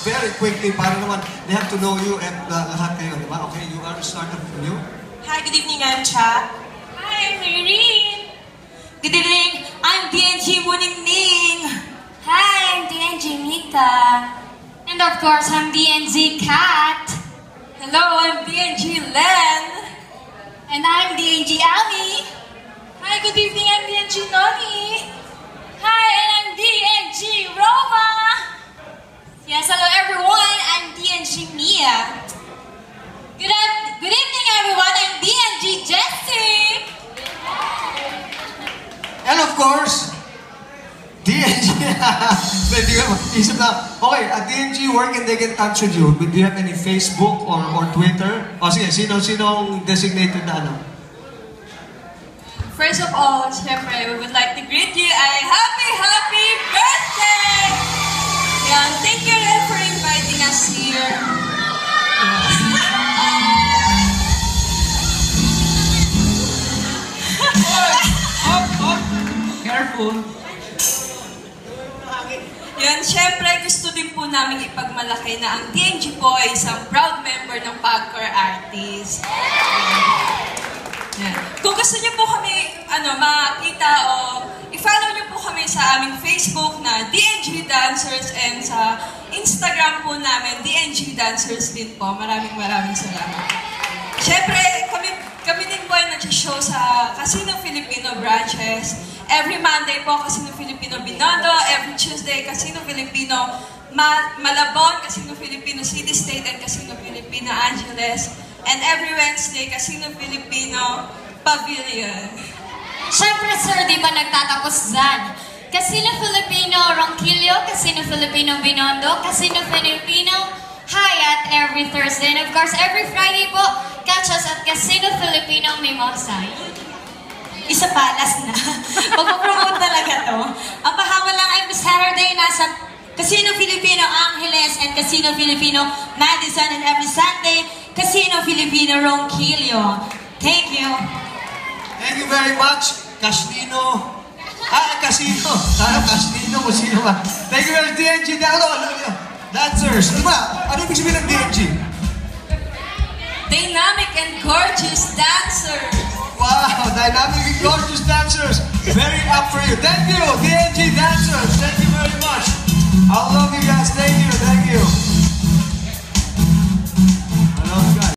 very quickly, para naman, they have to know you and lahat kayo, di ba? Okay, you are started from you. Hi, good evening, I'm Cha. Hi, I'm Irene. Good evening, I'm DNG Muningning. Hi, I'm DNG Mita. And of course, I'm DNG Kat. Hello, I'm DNG Len. And I'm DNG Ami. Hi, good evening, I'm DNG Noni. Hi, and I'm DNG Roma. Yes, hello everyone, I'm DNG Mia. Good evening everyone, I'm DNG Jessie. And of course, DNG. Pwede ka mag-isip na, okay, at DNG, where can they get in touch with you? Do you have any Facebook or Twitter? O sige, sino designated na ano? First of all, syempre, we would like to greet you a happy birthday! Yan, thank you Ren for inviting us here. Up! Careful! Yan, syempre, gusto din po namin ipagmalaki na ang DNG po ay isang proud member ng Pagcor Artists. Yan. Kung gusto niyo po kami makita o i-follow niyo po kami sa aming Facebook na DNG Dancers and sa Instagram po namin, DNG Dancers din po. Maraming salamat. Siyempre, kami din po ay nag-show sa Casino Filipino branches. Every Monday po, Casino Filipino Binondo. Every Tuesday, Casino Filipino Malabon, Casino Filipino City State, and Casino Filipino Angeles. And every Wednesday, Casino Filipino Pavilion. Siyempre sir, di ba nagtatapos dyan? Casino Filipino Ronquillo, Casino Filipino Binondo, Casino Filipino Hyatt every Thursday. And of course, every Friday po, catch us at Casino Filipino Mimosa. Isa pa, last na. Magpapromote talaga to. Ang pahawa lang ay Saturday nasa Casino Filipino Angeles and Casino Filipino Madison, and every Sunday, Casino Filipino Ronquillo. Thank you. Thank you very much, Casino. Casino. Casino, kung sino ba. Thank you very much, DNG. Dancers. Ano ba? Ano ibig sabihin ng DNG? Dynamic and gorgeous dancers. Wow, dynamic and gorgeous dancers. Very up for you. Thank you, DNG Dancers. Thank you very much. I love you guys. Thank you.